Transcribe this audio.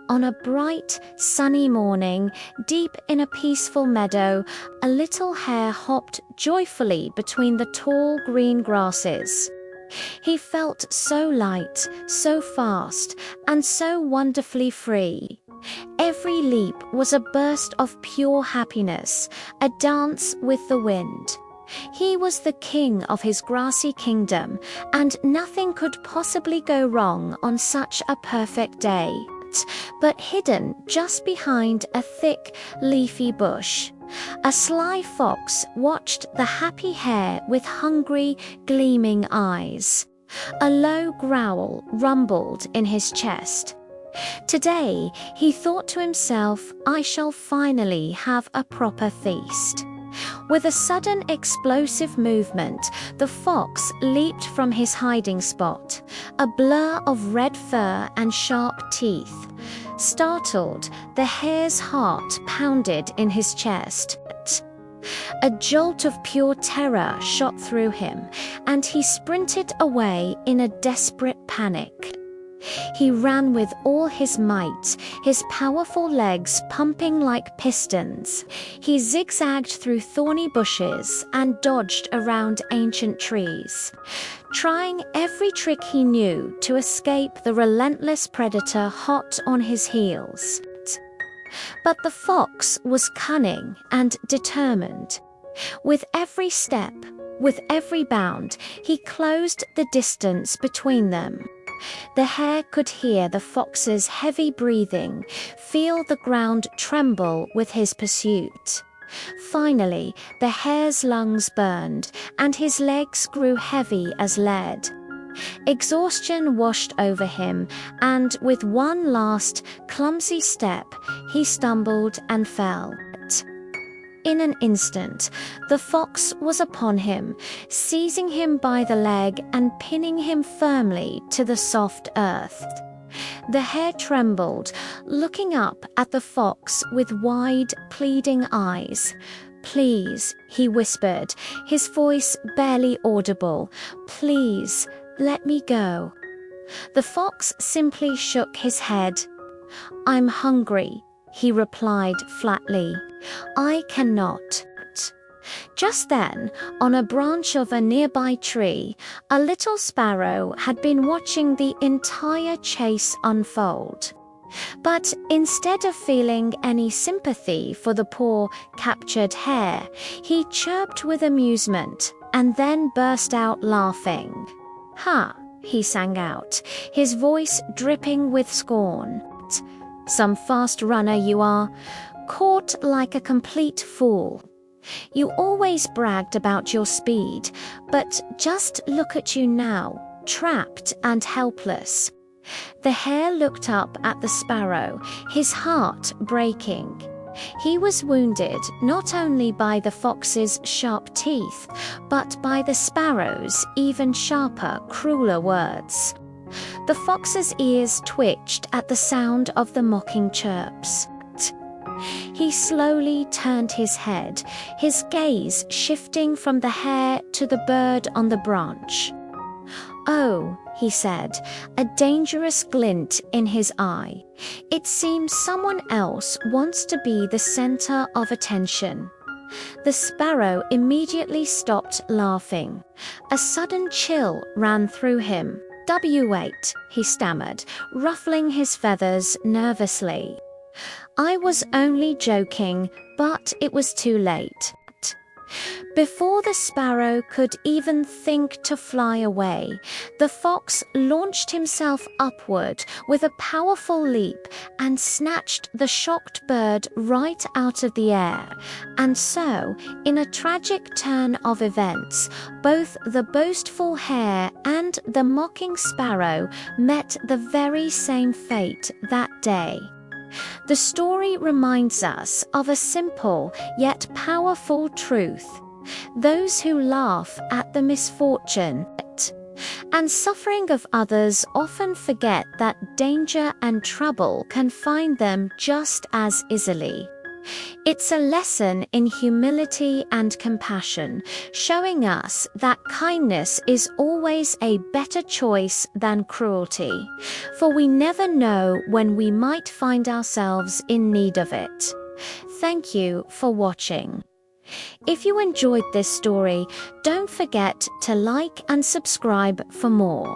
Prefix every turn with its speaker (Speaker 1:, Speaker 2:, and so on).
Speaker 1: On a bright, sunny morning, deep in a peaceful meadow, a little hare hopped joyfully between the tall green grasses. He felt so light, so fast, and so wonderfully free. Every leap was a burst of pure happiness, a dance with the wind. He was the king of his grassy kingdom, and nothing could possibly go wrong on such a perfect day. But hidden just behind a thick, leafy bush, a sly fox watched the happy hare with hungry, gleaming eyes. A low growl rumbled in his chest. Today, he thought to himself, I shall finally have a proper feast. With a sudden explosive movement, the fox leaped from his hiding spot, a blur of red fur and sharp teeth. Startled, the hare's heart pounded in his chest. A jolt of pure terror shot through him, and he sprinted away in a desperate panic. He ran with all his might, his powerful legs pumping like pistons. He zigzagged through thorny bushes and dodged around ancient trees, trying every trick he knew to escape the relentless predator hot on his heels. But the fox was cunning and determined. With every step, with every bound, he closed the distance between them. The hare could hear the fox's heavy breathing, feel the ground tremble with his pursuit. Finally, the hare's lungs burned, and his legs grew heavy as lead. Exhaustion washed over him, and with one last, clumsy step, he stumbled and fell. In an instant, the fox was upon him, seizing him by the leg and pinning him firmly to the soft earth. The hare trembled, looking up at the fox with wide, pleading eyes. "Please," he whispered, his voice barely audible, "please, let me go." The fox simply shook his head. "I'm hungry," he replied flatly. "I cannot." Just then, on a branch of a nearby tree, a little sparrow had been watching the entire chase unfold. But instead of feeling any sympathy for the poor, captured hare, he chirped with amusement and then burst out laughing. "Ha!" he sang out, his voice dripping with scorn. "Some fast runner you are, caught like a complete fool. You always bragged about your speed, but just look at you now, trapped and helpless." The hare looked up at the sparrow, his heart breaking. He was wounded not only by the fox's sharp teeth, but by the sparrow's even sharper, crueler words. The fox's ears twitched at the sound of the mocking chirps. He slowly turned his head, his gaze shifting from the hare to the bird on the branch. "Oh," he said, a dangerous glint in his eye. "It seems someone else wants to be the center of attention." The sparrow immediately stopped laughing. A sudden chill ran through him. "Wait," he stammered, ruffling his feathers nervously. "I was only joking, but it was too late." Before the sparrow could even think to fly away, the fox launched himself upward with a powerful leap and snatched the shocked bird right out of the air. And so, in a tragic turn of events, both the boastful hare and the mocking sparrow met the very same fate that day. The story reminds us of a simple yet powerful truth. Those who laugh at the misfortune and suffering of others often forget that danger and trouble can find them just as easily. It's a lesson in humility and compassion, showing us that kindness is always a better choice than cruelty, for we never know when we might find ourselves in need of it. Thank you for watching. If you enjoyed this story, don't forget to like and subscribe for more.